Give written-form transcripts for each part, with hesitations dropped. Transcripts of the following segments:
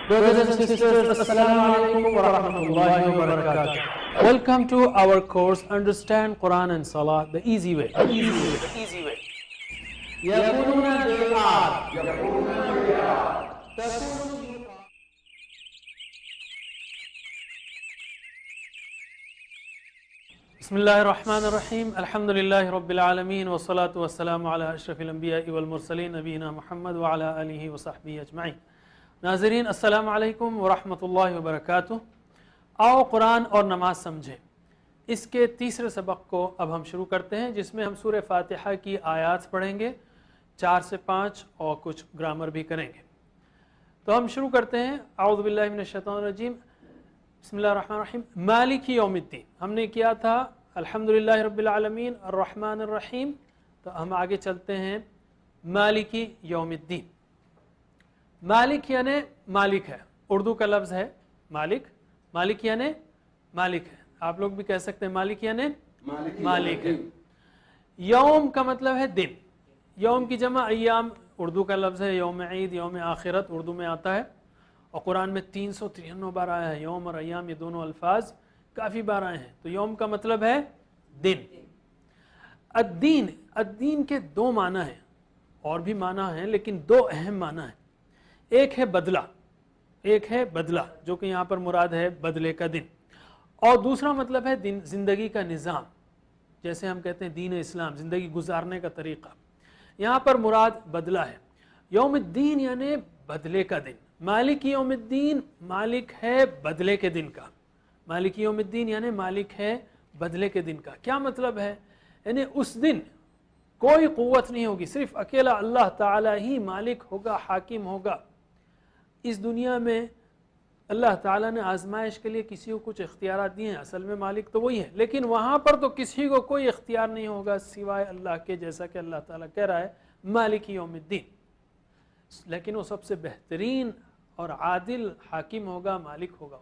Brothers and sisters, Assalamu alaikum wa rahmatullahi wa barakatuh. Welcome to our course Understand Quran and Salah the easy way. يقولون بالآر بسم الله الرحمن الرحيم الحمد لله رب العالمين والصلاة والسلام على أشرف الأنبياء والمرسلين نبينا محمد وعلى آله وصحبه أجمعين. ناظرین السلام علیکم ورحمۃ اللہ وبرکاتہ. آؤ قرآن اور نماز سمجھیں. اس کے تیسرے سبق کو اب ہم شروع کرتے ہیں، جس میں ہم سورہ فاتحہ کی آیات پڑھیں گے 4 سے 5 اور کچھ گرامر بھی کریں گے. تو ہم شروع کرتے ہیں. اعوذ باللہ من الشیطان الرجیم، بسم اللہ الرحمن الرحیم. مالک یوم الدین ہم نے کیا تھا الحمدللہ رب العالمین الرحمن الرحیم، تو ہم آگے چلتے ہیں مالک یوم الدین. مالک یعنی مالک ہے، اردو کا لفظ ہے مالک. مالک یعنی مالک ہے، آپ لوگ بھی کہہ سکتے ہیں مالک یعنی مالک ہے. یوم کا مطلب ہے دن. یوم کی جمع ایام اردو کا لفظ ہے. یوم عید، یوم آخرت اردو میں آتا ہے، اور قرآن میں 393 بار آیا ہے. یوم اور ایام یہ دونوں الفاظ کافی بار آئے ہیں. تو یوم کا مطلب ہے دن. الدین، الدین کے دو معنی ہیں، اور بھی معنی ہیں لیکن دو اہم معنی ہیں. ایک ہے بدلہ، ایک ہے بدلہ جو کہ یہاں پر مراد ہے بدلے کا دن، اور دوسرا مطلب ہے دن، زندگی کا نظام. جیسے ہم کہتے ہیں دین اسلام، زندگی گزارنے کا طریقہ. یہاں پر مراد بدلہ ہے. یوم الدین یعنی بدلے کا دن. مالک یوم الدین مالک ہے بدلے کے دن کا. مالک یوم الدین یعنی مالک ہے بدلے کے دن کا. کیا مطلب ہے؟ یعنی اس دن کوئی قوت نہیں ہوگی، صرف اکیلا اللہ تعالی ہی مالک ہوگا، حاکم ہوگا. اس دنیا میں اللہ تعالیٰ نے آزمائش کے لیے کسی کو کچھ اختیارات دیے ہیں، اصل میں مالک تو وہی ہے، لیکن وہاں پر تو کسی کو کوئی اختیار نہیں ہوگا سوائے اللہ کے، جیسا کہ اللہ تعالیٰ کہہ رہا ہے مالک یوم الدین. لیکن وہ سب سے بہترین اور عادل حاکم ہوگا، مالک ہوگا.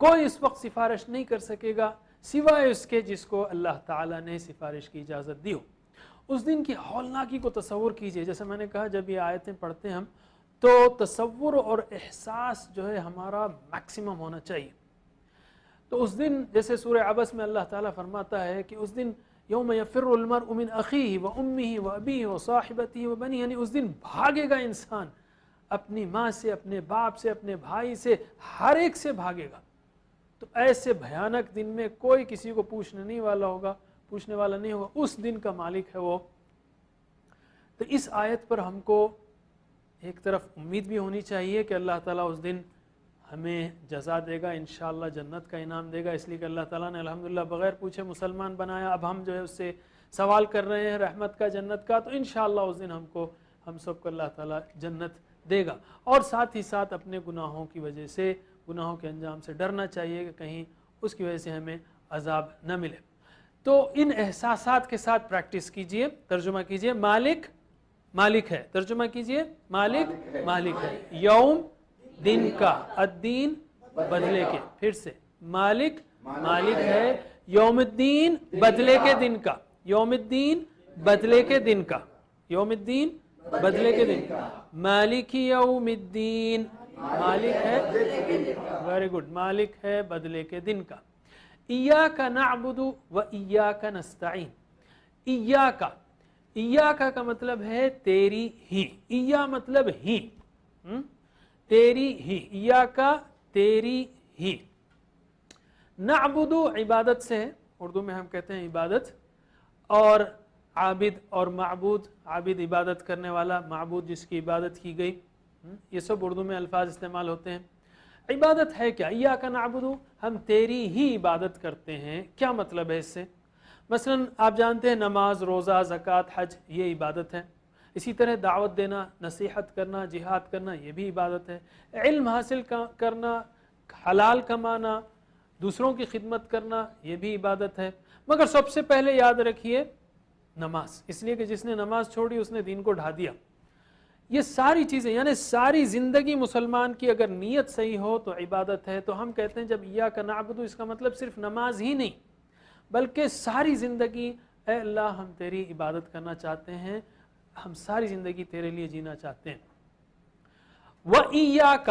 کوئی اس وقت سفارش نہیں کر سکے گا سوائے اس کے جس کو اللہ تعالیٰ نے سفارش کی اجازت دی ہو. اس دن کی ہولناکی کو تصور کیجئے. جیسے میں نے کہا جب یہ آیتیں پڑھتے ہیں ہم تو تصور اور احساس جو ہے ہمارا میکسیمم ہونا چاہیے. تو اس دن جیسے سورہ عبس میں اللہ تعالیٰ فرماتا ہے کہ اس دن یوم یفر المرء من اخیہ و امہ و ابیہ و صاحبتہ و بنیہ، یعنی اس دن بھاگے گا انسان اپنی ماں سے، اپنے باپ سے، اپنے بھائی سے، ہر ایک سے بھاگے گا. تو ایسے بھیانک دن میں کوئی کسی کو پوچھنے والا نہیں ہوگا. اس دن کا مالک ہے وہ. تو اس آیت پر ہم کو ایک طرف امید بھی ہونی چاہیے کہ اللہ تعالیٰ اس دن ہمیں جزا دے گا، انشاءاللہ جنت کا انعام دے گا، اس لیے کہ اللہ تعالیٰ نے الحمدللہ بغیر پوچھے مسلمان بنایا. اب ہم جو ہے اس سے سوال کر رہے ہیں رحمت کا، جنت کا. تو انشاءاللہ اس دن ہم سب کو اللہ تعالیٰ جنت دے گا. اور ساتھ ہی ساتھ اپنے گناہوں کی وجہ سے، گناہوں کے انجام سے ڈرنا چاہیے کہ کہیں اس کی وجہ سے ہمیں عذاب نہ ملے. تو ان احساسات کے ساتھ پریکٹس کیجئے. ترجمہ کیجئے مالک مالک ہے. ترجمہ کیجئے مالک مالک ہے. یوم دن کا، الدین بدلے کے. پھر سے مالک مالک ہے. یوم الدین بدلے کے دن کا. یوم الدین بدلے کے دن کا. یوم الدین بدلے کے دن کا. مالک یوم الدین مالک ہے، ویری گڈ، مالک ہے بدلے کے دن کا. ایاک نعبد و ایاک نستعین. ایاک کا مطلب ہے تیری ہی. ایا مطلب ہی، تیری ہی. ایاک تیری ہی. نعبد عبادت سے ہے، اردو میں ہم کہتے ہیں عبادت. اور عابد اور معبود، عابد عبادت کرنے والا، معبود جس کی عبادت کی گئی، یہ سب اردو میں الفاظ استعمال ہوتے ہیں. عبادت ہے کیا؟ ایاک نعبد، ہم تیری ہی عبادت کرتے ہیں. کیا مطلب ہے اس سے؟ مثلا آپ جانتے ہیں نماز، روزہ، زکوٰۃ، حج یہ عبادت ہے. اسی طرح دعوت دینا، نصیحت کرنا، جہاد کرنا یہ بھی عبادت ہے. علم حاصل کرنا، حلال کمانا، دوسروں کی خدمت کرنا یہ بھی عبادت ہے. مگر سب سے پہلے یاد رکھیے نماز، اس لیے کہ جس نے نماز چھوڑی اس نے دین کو ڈھا دیا. یہ ساری چیزیں یعنی ساری زندگی مسلمان کی اگر نیت صحیح ہو تو عبادت ہے. تو ہم کہتے ہیں جب ایاک نعبد، اس کا مطلب صرف نماز ہی نہیں بلکہ ساری زندگی اے اللہ ہم تیری عبادت کرنا چاہتے ہیں، ہم ساری زندگی تیرے لیے جینا چاہتے ہیں. وَإِيَّاكَ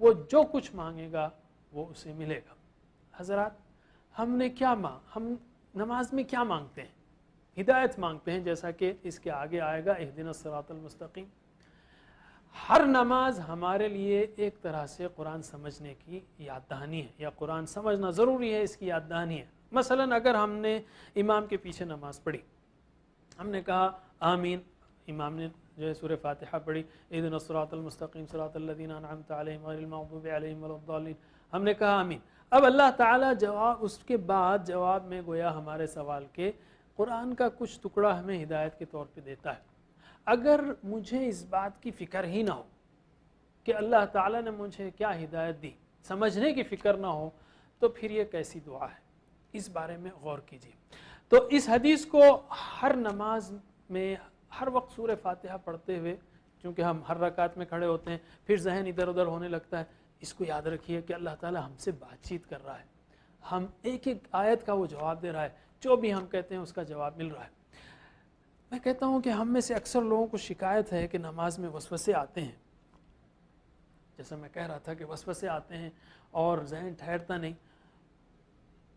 وہ جو کچھ مانگے گا وہ اسے ملے گا۔ حضرات ہم نے کیا ہم نماز میں کیا مانگتے ہیں؟ ہدایت مانگتے ہیں، جیسا کہ اس کے آگے آئے گا اہدنا الصراط المستقیم۔ ہر نماز ہمارے لیے ایک طرح سے قرآن سمجھنے کی یاد دہانی ہے، یا قرآن سمجھنا ضروری ہے، اس کی یاد دہانی ہے۔ مثلا اگر ہم نے امام کے پیچھے نماز پڑھی، ہم نے کہا آمین، امام نے جو ہے سورہ فاتحہ پڑھی، اہدنا الصراط المستقیم صراط الذین انعمت علیہم غیر المغضوب علیہم ولا الضالین، ہم نے کہا آمین۔ اب اللہ تعالیٰ اس کے بعد جواب میں گویا ہمارے سوال کے قرآن کا کچھ ٹکڑا ہمیں ہدایت کے طور پہ دیتا ہے۔ اگر مجھے اس بات کی فکر ہی نہ ہو کہ اللہ تعالیٰ نے مجھے کیا ہدایت دی، سمجھنے کی فکر نہ ہو، تو پھر یہ کیسی دعا ہے؟ اس بارے میں غور کیجیے۔ تو اس حدیث کو ہر نماز میں ہر وقت سورہ فاتحہ پڑھتے ہوئے، چونکہ ہم ہر رکعت میں کھڑے ہوتے ہیں، پھر ذہن ادھر ادھر ہونے لگتا ہے، اس کو یاد رکھیے کہ اللہ تعالیٰ ہم سے بات چیت کر رہا ہے، ہم ایک ایک آیت کا وہ جواب دے رہا ہے، جو بھی ہم کہتے ہیں اس کا جواب مل رہا ہے۔ میں کہتا ہوں کہ ہم میں سے اکثر لوگوں کو شکایت ہے کہ نماز میں وسوسے آتے ہیں، جیسا میں کہہ رہا تھا کہ وسوسے آتے ہیں اور ذہن ٹھہرتا نہیں،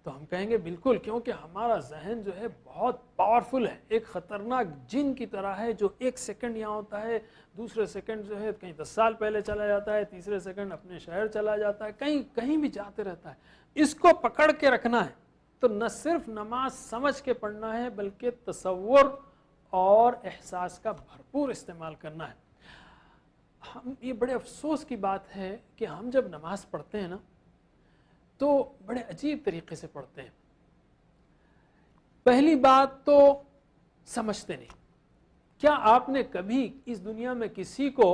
تو ہم کہیں گے بالکل، کیونکہ ہمارا ذہن جو ہے بہت پاورفل ہے، ایک خطرناک جن کی طرح ہے، جو ایک سیکنڈ یہاں ہوتا ہے، دوسرے سیکنڈ جو ہے کہیں 10 سال پہلے چلا جاتا ہے، تیسرے سیکنڈ اپنے شہر چلا جاتا ہے، کہیں بھی جاتے رہتا ہے۔ اس کو پکڑ کے رکھنا ہے تو نہ صرف نماز سمجھ کے پڑھنا ہے، بلکہ تصور اور احساس کا بھرپور استعمال کرنا ہے۔ یہ بڑے افسوس کی بات ہے کہ ہم جب نماز پڑھتے ہیں نا تو بڑے عجیب طریقے سے پڑھتے ہیں۔ پہلی بات تو سمجھتے نہیں۔ کیا آپ نے کبھی اس دنیا میں کسی کو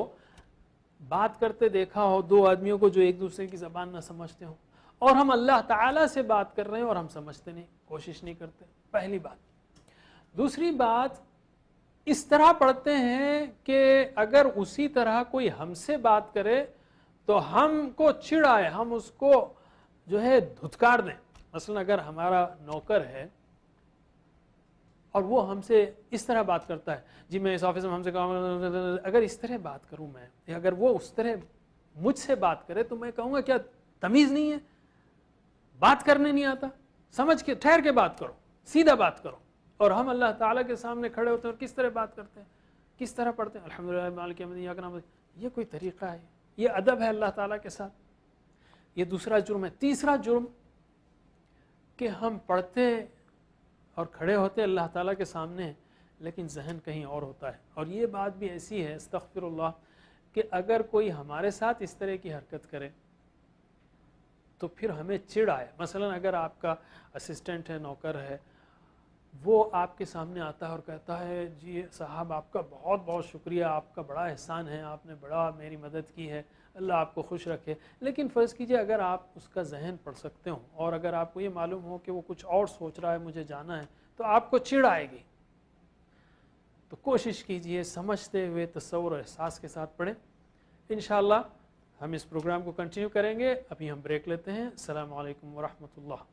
بات کرتے دیکھا ہو، دو آدمیوں کو جو ایک دوسرے کی زبان نہ سمجھتے ہوں، اور ہم اللہ تعالیٰ سے بات کر رہے ہیں اور ہم سمجھتے نہیں، کوشش نہیں کرتے؟ پہلی بات۔ دوسری بات، اس طرح پڑھتے ہیں کہ اگر اسی طرح کوئی ہم سے بات کرے تو ہم کو چڑ آئے، ہم اس کو جو ہے دھتکار دیں۔ مثلا اگر ہمارا نوکر ہے اور وہ ہم سے اس طرح بات کرتا ہے، جی میں اس آفس میں ہم سے کہوں، اگر اس طرح بات کروں میں، اگر وہ اس طرح مجھ سے بات کرے تو میں کہوں گا کیا تمیز نہیں ہے، بات کرنے نہیں آتا، سمجھ کے ٹھہر کے بات کرو، سیدھا بات کرو۔ اور ہم اللہ تعالیٰ کے سامنے کھڑے ہوتے ہیں اور کس طرح بات کرتے ہیں، کس طرح پڑھتے ہیں، الحمدللہ مالک یوم الدین ایاک نعبد۔ یہ کوئی طریقہ ہے؟ یہ ادب ہے اللہ تعالیٰ کے ساتھ؟ یہ دوسرا جرم ہے۔ تیسرا جرم کہ ہم پڑھتے اور کھڑے ہوتے اللہ تعالیٰ کے سامنے لیکن ذہن کہیں اور ہوتا ہے۔ اور یہ بات بھی ایسی ہے، استغفر اللہ، کہ اگر کوئی ہمارے ساتھ اس طرح کی حرکت کرے تو پھر ہمیں چڑ آئے۔ مثلا اگر آپ کا اسسٹنٹ ہے، نوکر ہے، وہ آپ کے سامنے آتا ہے اور کہتا ہے جی صاحب آپ کا بہت بہت شکریہ، آپ کا بڑا احسان ہے، آپ نے بڑا میری مدد کی ہے، اللہ آپ کو خوش رکھے۔ لیکن فرض کیجئے اگر آپ اس کا ذہن پڑھ سکتے ہوں اور اگر آپ کو یہ معلوم ہو کہ وہ کچھ اور سوچ رہا ہے، مجھے جانا ہے، تو آپ کو چڑ آئے گی۔ تو کوشش کیجئے سمجھتے ہوئے تصور اور احساس کے ساتھ پڑھیں۔ انشاءاللہ ہم اس پروگرام کو کنٹینیو کریں گے۔ ابھی ہم بریک لیتے ہیں۔ السلام علیکم ورحمۃ اللہ۔